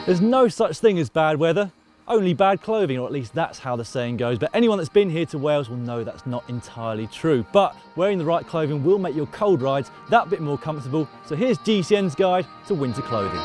There's no such thing as bad weather, only bad clothing, or at least that's how the saying goes. But anyone that's been here to Wales will know that's not entirely true. But wearing the right clothing will make your cold rides that bit more comfortable. So here's GCN's guide to winter clothing.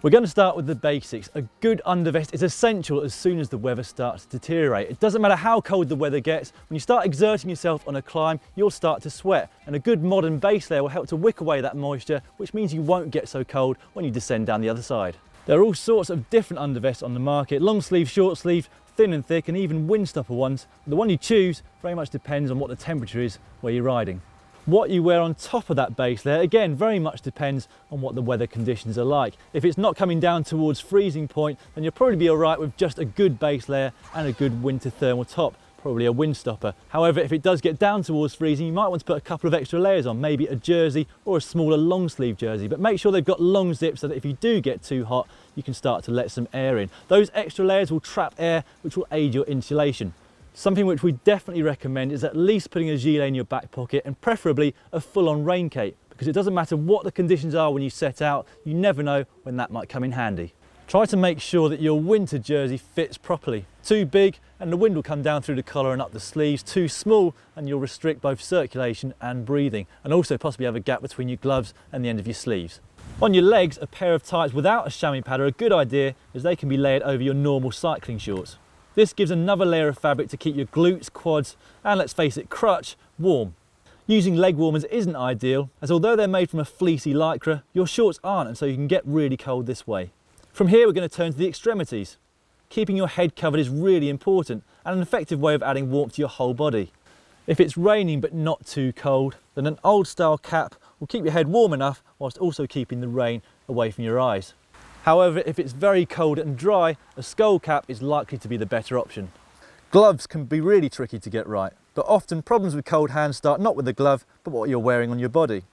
We're going to start with the basics. A good undervest is essential as soon as the weather starts to deteriorate. It doesn't matter how cold the weather gets, when you start exerting yourself on a climb, you'll start to sweat. And a good modern base layer will help to wick away that moisture, which means you won't get so cold when you descend down the other side. There are all sorts of different undervests on the market, long sleeve, short sleeve, thin and thick, and even windstopper ones. The one you choose very much depends on what the temperature is where you're riding. What you wear on top of that base layer, again, very much depends on what the weather conditions are like. If it's not coming down towards freezing point, then you'll probably be all right with just a good base layer and a good winter thermal top, probably a windstopper. However, if it does get down towards freezing, you might want to put a couple of extra layers on, maybe a jersey or a smaller long sleeve jersey, but make sure they've got long zips so that if you do get too hot, you can start to let some air in. Those extra layers will trap air, which will aid your insulation. Something which we definitely recommend is at least putting a gilet in your back pocket, and preferably a full-on rain cape, because it doesn't matter what the conditions are when you set out, you never know when that might come in handy. Try to make sure that your winter jersey fits properly. Too big and the wind will come down through the collar and up the sleeves. Too small and you'll restrict both circulation and breathing, and also possibly have a gap between your gloves and the end of your sleeves. On your legs, a pair of tights without a chamois pad are a good idea, as they can be layered over your normal cycling shorts. This gives another layer of fabric to keep your glutes, quads, and let's face it, crutch, warm. Using leg warmers isn't ideal, as although they're made from a fleecy lycra, your shorts aren't, and so you can get really cold this way. From here, we're going to turn to the extremities. Keeping your head covered is really important, and an effective way of adding warmth to your whole body. If it's raining but not too cold, then an old style cap will keep your head warm enough whilst also keeping the rain away from your eyes. However, if it's very cold and dry, a skull cap is likely to be the better option. Gloves can be really tricky to get right, but often problems with cold hands start not with the glove, but what you're wearing on your body.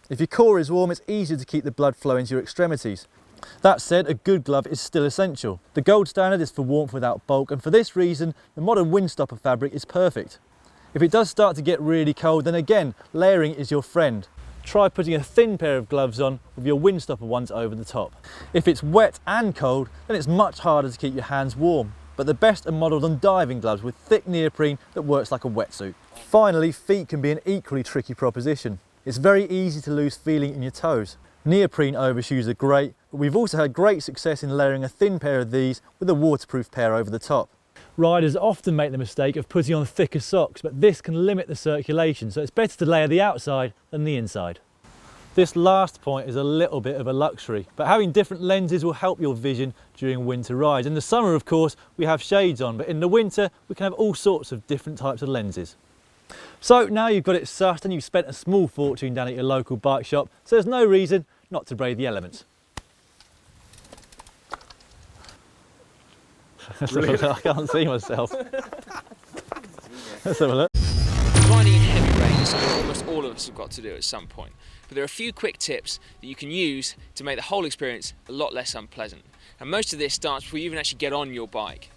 If your core is warm, it's easier to keep the blood flowing to your extremities. That said, a good glove is still essential. The gold standard is for warmth without bulk, and for this reason, the modern windstopper fabric is perfect. If it does start to get really cold, then again, layering is your friend. Try putting a thin pair of gloves on with your windstopper ones over the top. If it's wet and cold, then it's much harder to keep your hands warm, but the best are modelled on diving gloves with thick neoprene that works like a wetsuit. Finally, feet can be an equally tricky proposition. It's very easy to lose feeling in your toes. Neoprene overshoes are great, but we've also had great success in layering a thin pair of these with a waterproof pair over the top. Riders often make the mistake of putting on thicker socks, but this can limit the circulation, so it's better to layer the outside than the inside. This last point is a little bit of a luxury, but having different lenses will help your vision during winter rides. In the summer, of course, we have shades on, but in the winter, we can have all sorts of different types of lenses. So now you've got it sussed and you've spent a small fortune down at your local bike shop, so there's no reason not to brave the elements. I can't see myself. Let's have a look. Riding in heavy rain is something almost all of us have got to do at some point. But there are a few quick tips that you can use to make the whole experience a lot less unpleasant. And most of this starts before you even actually get on your bike.